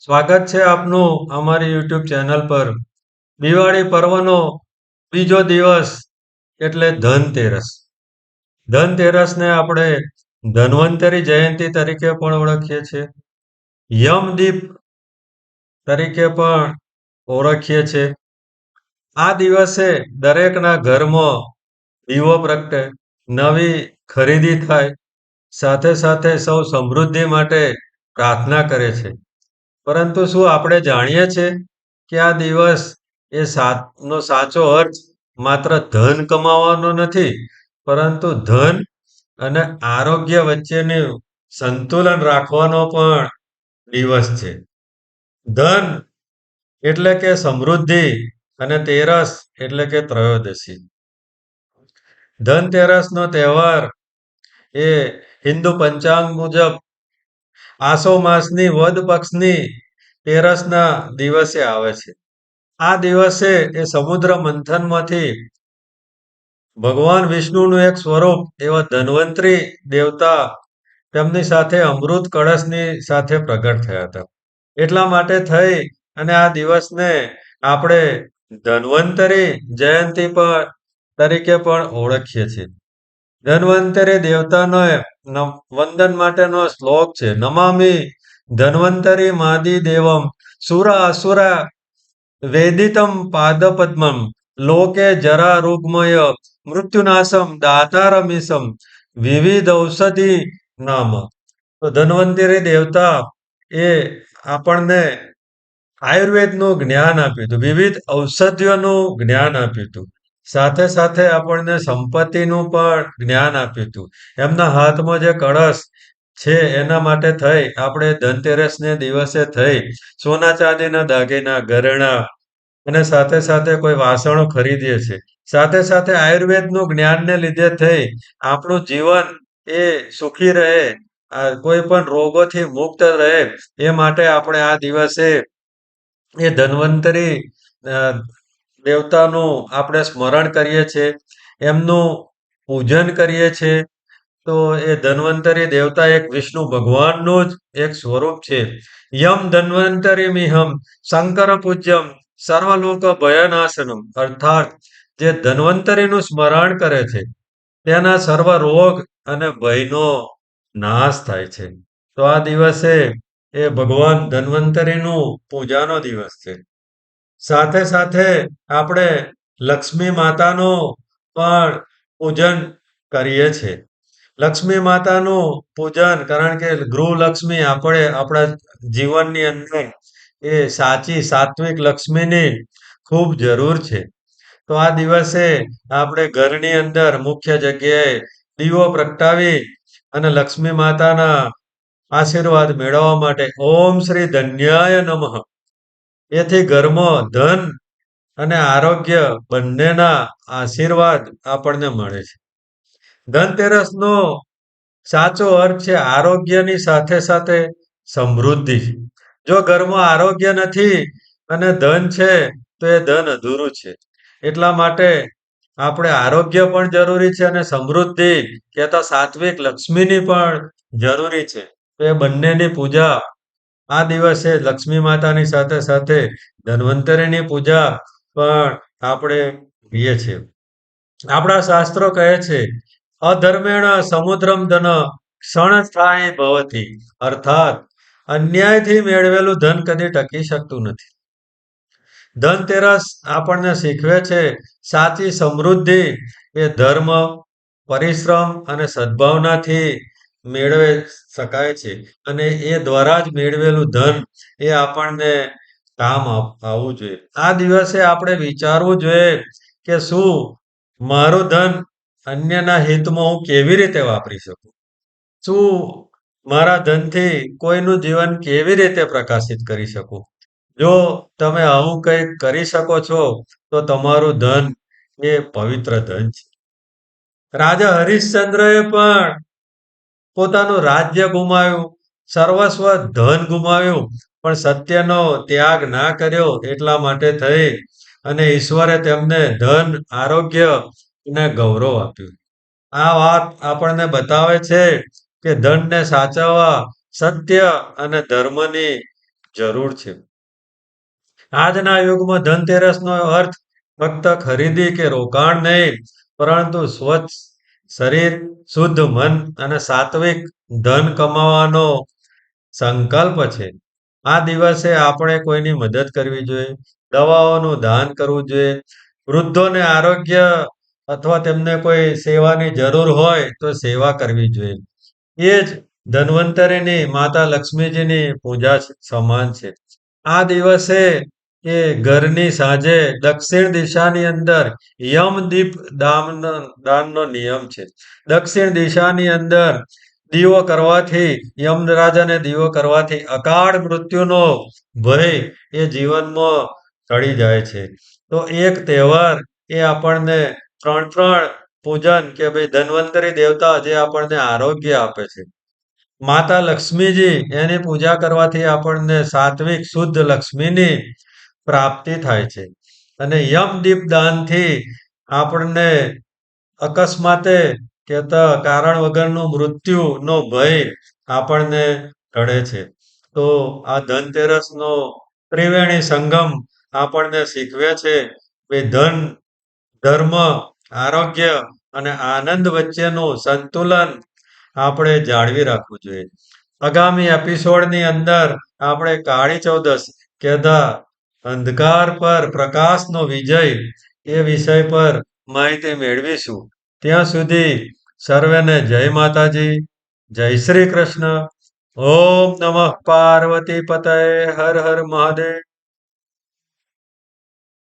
સ્વાગત છે આપનું અમારી યુટ્યુબ ચેનલ પર. દિવાળી પર્વનો બીજો દિવસ એટલે ધનતેરસ. ધનતેરસને આપણે ધન્વંતરી જયંતી તરીકે પણ ઓળખીએ છીએ. યમદીપ તરીકે પણ ઓળખીએ છીએ. આ દિવસે દરેકના ઘરમાં દીવો પ્રગટે, નવી ખરીદી થાય, સાથે સાથે સૌ સમૃદ્ધિ માટે પ્રાર્થના કરે છે. પરંતુ શું આપણે જાણીએ છીએ કે આ દિવસ નો સાચો અર્થ માત્ર ધન કમાવાનો નથી, પરંતુ ધન અને આરોગ્ય વચ્ચેનું સંતુલન રાખવાનો પણ દિવસ છે. ધન એટલે કે સમૃદ્ધિ અને તેરસ એટલે કે ત્રયોદશી. ધનતેરસનો તહેવાર એ હિન્દુ પંચાંગ મુજબ આસો માસની વદ પક્ષની તેરસના દિવસે આવે છે. આ દિવસે એ સમુદ્ર મંથનમાંથી ભગવાન વિષ્ણુનું એક સ્વરૂપ એવા ધન્વંતરી દેવતા તેમની સાથે અમૃત કળશની સાથે પ્રગટ થયા હતા. એટલા માટે થઈ અને આ દિવસને આપણે ધન્વંતરી જયંતી પણ તરીકે પણ ઓળખીએ છીએ. ધન્વંતરી દેવતાનો વંદન માટેનો શ્લોક છે. નમામિ ધન્વંતરી માદી દેવમ સુરા અસુરા વેદિતમ પાદપદ્મમ લોકે જરા રૂગમય મૃત્યુનાશમ દાતારમીશમ વિવિધ ઔષધિ નામ. તો ધન્વંતરી દેવતા એ આપણને આયુર્વેદનું જ્ઞાન આપ્યું હતું, વિવિધ ઔષધિઓનું જ્ઞાન આપ્યું હતું. સાથે સાથે આપણને સંપત્તિનું પણ જ્ઞાન આપ્યું હતું. એમના હાથમાં જે કળશ છે એના માટે થઈ આપણે ધનતેરસને દિવસે થઈ સોના ચાંદીના દાગીના, ઘરેણા અને સાથે સાથે કોઈ વાસણો ખરીદીએ છીએ. સાથે સાથે આયુર્વેદનું જ્ઞાનને લીધે થઈ આપણું જીવન એ સુખી રહે, કોઈ પણ રોગોથી મુક્ત રહે એ માટે આપણે આ દિવસે એ ધન્વંતરી અ, દેવતાનું આપણે સ્મરણ કરીએ છીએ, એમનું પૂજન કરીએ છીએ. તો એ ધન્વંતરી દેવતા એક વિષ્ણુ ભગવાનનું જ એક સ્વરૂપ છે. યમ ધન્વંતરી મિહમ શંકર પૂજ્યમ સર્વલોક ભયનાશનમ, અર્થાત જે ધન્વંતરીનું સ્મરણ કરે છે તેના સર્વ રોગ અને ભયનો નાશ થાય છે. તો આ દિવસે એ ભગવાન ધન્વંતરીનું પૂજાનો દિવસ છે. સાથે સાથે આપણે લક્ષ્મી માતાનું પણ પૂજન કરીએ છીએ. લક્ષ્મી માતાનું પૂજન કારણ કે ગૃહલક્ષ્મી આપણે આપણા જીવનની અંદર એ સાચી સાત્વિક લક્ષ્મીની ખૂબ જરૂર છે. તો આ દિવસે આપણે ઘરની અંદર મુખ્ય જગ્યાએ દીવો પ્રગટાવી અને લક્ષ્મી માતાના આશીર્વાદ મેળવવા માટે ઓમ શ્રી ધન્યાય નમઃ એથી ઘરમાં ધન અને આરોગ્ય બંનેના આશીર્વાદ આપણને મળે છે. ધનતેરસનો સાચો અર્થ છે આરોગ્યની સાથે સાથે સમૃદ્ધિ. જો ઘરમાં આરોગ્ય નથી અને ધન છે તો એ ધન અધૂરું છે. એટલા માટે આપણે આરોગ્ય પણ જરૂરી છે અને સમૃદ્ધિ કહેતા સાત્વિક લક્ષ્મીની પણ જરૂરી છે. તો એ બંનેની પૂજા આ દિવસે લક્ષ્મી માતાની સાથે સાથે ધન્વંતરીની પૂજા પણ આપણે કરીએ છીએ. આપણા શાસ્ત્રો કહે છે અધર્મેણ સમુદ્રમ ધન ક્ષણસ્થાયી ભવતી, અર્થાત અન્યાયથી મેળવેલું ધન કદી ટકી શકતું નથી. ધનતેરસ આપણને શીખવે છે સાચી સમૃદ્ધિ એ ધર્મ, પરિશ્રમ અને સદ્ભાવનાથી મેળવી શકાય છે અને એ દ્વારા જ મેળવેલું ધન એ આપણને કામ આવવું જોઈએ. આ દિવસે આપણે વિચારવું જોઈએ કે શું મારું ધન અન્યના હિતમાં હું કેવી રીતે વાપરી શકું? શું મારા ધનથી કોઈનું જીવન કેવી રીતે પ્રકાશિત કરી શકું? જો તમે આવું કંઈક કરી શકો છો, તો તમારું ધન એ પવિત્ર ધન છે. રાજા હરિશ્ચંદ્રએ પણ પોતાનું રાજ્ય ગુમાવ્યું, સર્વસ્વ ધન ગુમાવ્યું, પણ સત્યનો ત્યાગ ના કર્યો એટલા માટે થઈ અને ઈશ્વરે તેમને ધન, આરોગ્ય અને ગૌરવ આપ્યું. આ વાત આપણને બતાવે છે કે ધનને સાચવવા સત્ય અને ધર્મની જરૂર છે. આજના યુગમાં ધનતેરસનો અર્થ ફક્ત ખરીદી કે રોકાણ નહીં, પરંતુ સ્વચ્છ શરીર, શુદ્ધ મન અને સાત્વિક ધન કમાવાનો સંકલ્પ છે. આ દિવસે આપણે કોઈની મદદ કરવી જોઈએ, દવાઓનું દાન કરવું જોઈએ, વૃદ્ધોને આરોગ્ય અથવા તેમને કોઈ સેવાની જરૂર હોય તો સેવા કરવી જોઈએ. એ જ ધન્વંતરિની માતા લક્ષ્મીજીની પૂજા સમાન છે. આ દિવસે એ ઘરની સાંજે દક્ષિણ દિશાની અંદર યમદીપ દાનનો નિયમ છે. દક્ષિણ દિશાની અંદર દીવો કરવાથી યમરાજાને દીવો કરવાથી અકાળ મૃત્યુનો ભય એ જીવનમાં ટળી જાય છે. તો એક તહેવાર એ આપણને ત્રણ પૂજન કે ભાઈ ધન્વંતરી દેવતા જે આપણને આરોગ્ય આપે છે. માતા લક્ષ્મીજી એની પૂજા કરવાથી આપણને સાત્વિક શુદ્ધ લક્ષ્મીની પ્રાપ્તિ થાય છે. અને યમદીપ દાનથી આપણને અકસ્માતે કહેતા કારણ વગરનું મૃત્યુનો ભય આપણને ટળે છે. તો આ ધનતેરસનો ત્રિવેણી સંગમ આપણને શીખવે છે કે ધન, ધર્મ, આરોગ્ય અને આનંદ વચ્ચેનું સંતુલન આપણે જાળવી રાખવું જોઈએ. આગામી એપિસોડની અંદર આપણે કાળી ચૌદશ કહેતા અંધકાર પર પ્રકાશનો વિજય એ વિષય પર માહિતી મેળવીશું. ત્યાં સુધી સર્વેને જય માતાજી, જય શ્રી કૃષ્ણ. ઓમ નમઃ પાર્વતી પતય હર હર મહાદેવ.